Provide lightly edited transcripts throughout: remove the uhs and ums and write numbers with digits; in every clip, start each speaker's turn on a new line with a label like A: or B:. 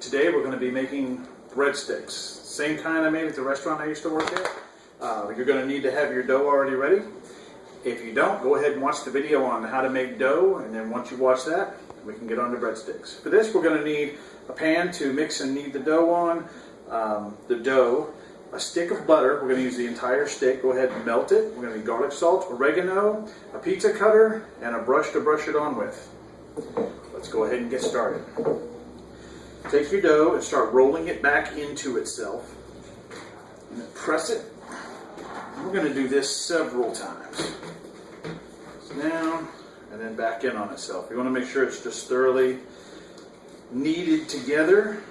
A: Today we're going to be making breadsticks. Same kind I made at the restaurant I used to work at. You're going to need to have your dough already ready. If you don't, go ahead and watch the video on how to make dough, and then once you watch that, we can get on to breadsticks. For this, we're going to need a pan to mix and knead the dough on. A stick of butter. We're going to use the entire stick. Go ahead and melt it. We're going to need garlic salt, oregano, a pizza cutter, and a brush to brush it on with. Let's go ahead and get started. Take your dough and start rolling it back into itself. And then press it. We're going to do this several times. So down and then back in on itself. You want to make sure it's just thoroughly kneaded together.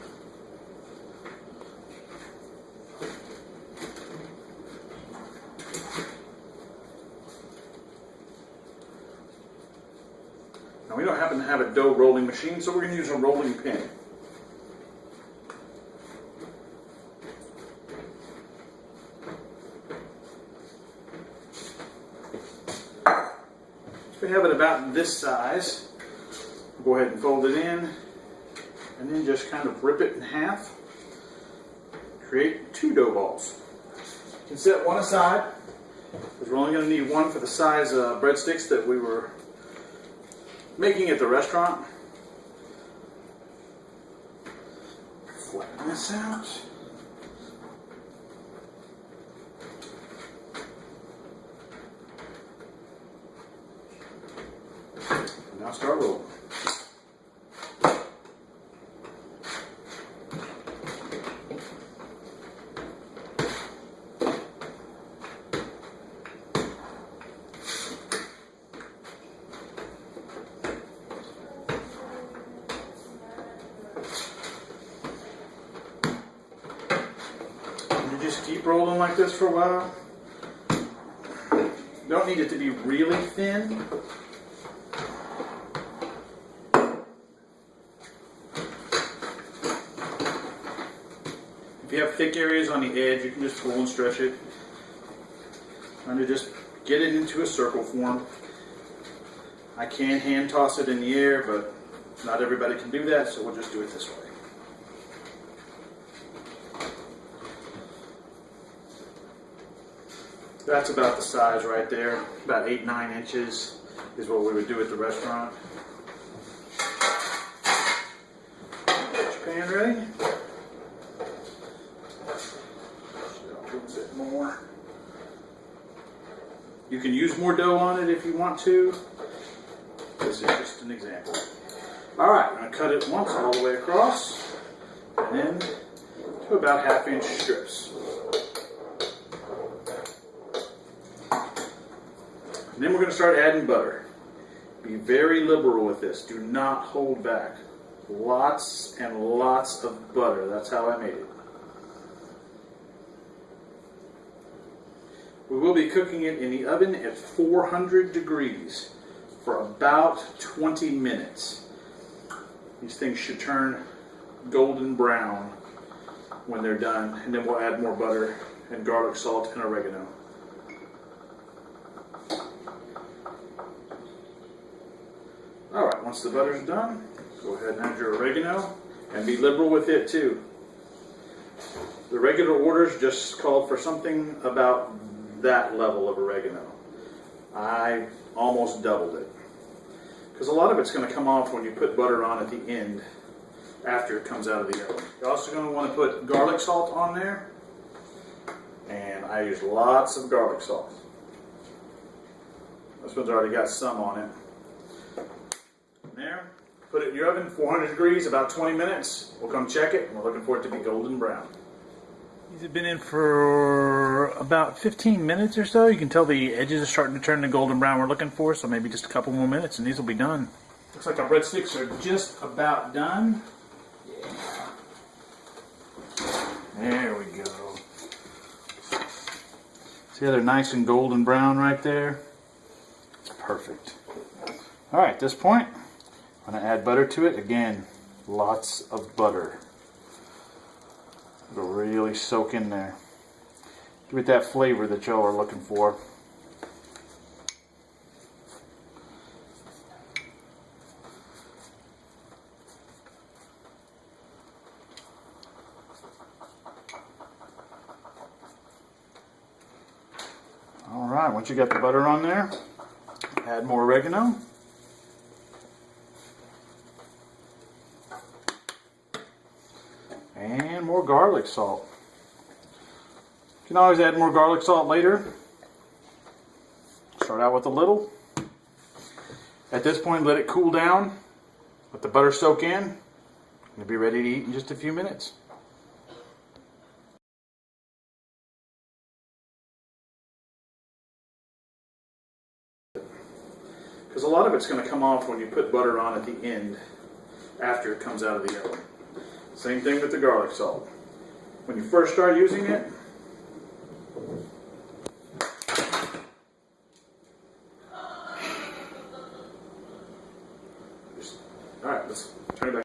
A: Now we don't happen to have a dough rolling machine, so we're going to use a rolling pin. We have it about this size. Go ahead and fold it in and then just kind of rip it in half. Create two dough balls. You can set one aside because we're only going to need one for the size of breadsticks that we were making at the restaurant. Flatten this out. Now start rolling. You just keep rolling like this for a while. You don't need it to be really thin. If you have thick areas on the edge, you can just pull and stretch it. Trying to just get it into a circle form. I can hand toss it in the air, but not everybody can do that, so we'll just do it this way. That's about the size right there. About 8-9 inches is what we would do at the restaurant. Get your pan ready. More. You can use more dough on it if you want to. This is just an example. Alright, I'm going to cut it once all the way across and then to about 1/2 inch strips. And then we're going to start adding butter. Be very liberal with this. Do not hold back. Lots and lots of butter. That's how I made it. We will be cooking it in the oven at 400 degrees for about 20 minutes. These things should turn golden brown when they're done, and then we'll add more butter and garlic salt and oregano. Alright, once the butter's done, go ahead and add your oregano and be liberal with it too. The regular orders just called for something about that level of oregano. I almost doubled it because a lot of it's going to come off when you put butter on at the end after it comes out of the oven. You're also going to want to put garlic salt on there, and I use lots of garlic salt. This one's already got some on it. There, put it in your oven, 400 degrees, about 20 minutes. We'll come check it, and we're looking for it to be golden brown. These have been in for about 15 minutes or so. You can tell the edges are starting to turn the golden brown we're looking for, so maybe just a couple more minutes and these will be done. Looks like our breadsticks are just about done. Yeah. There we go. See how they're nice and golden brown right there? It's perfect. Alright, at this point, I'm going to add butter to it. Again, lots of butter. It'll really soak in there. Give it that flavor that y'all are looking for. Alright, once you got the butter on there, add more oregano. And more garlic salt. You can always add more garlic salt later. Start out with a little. At this point, let it cool down. Let the butter soak in. You'll be ready to eat in just a few minutes. Because a lot of it's going to come off when you put butter on at the end, after it comes out of the oven. Same thing with the garlic salt. When you first start using it, alright, let's turn it back.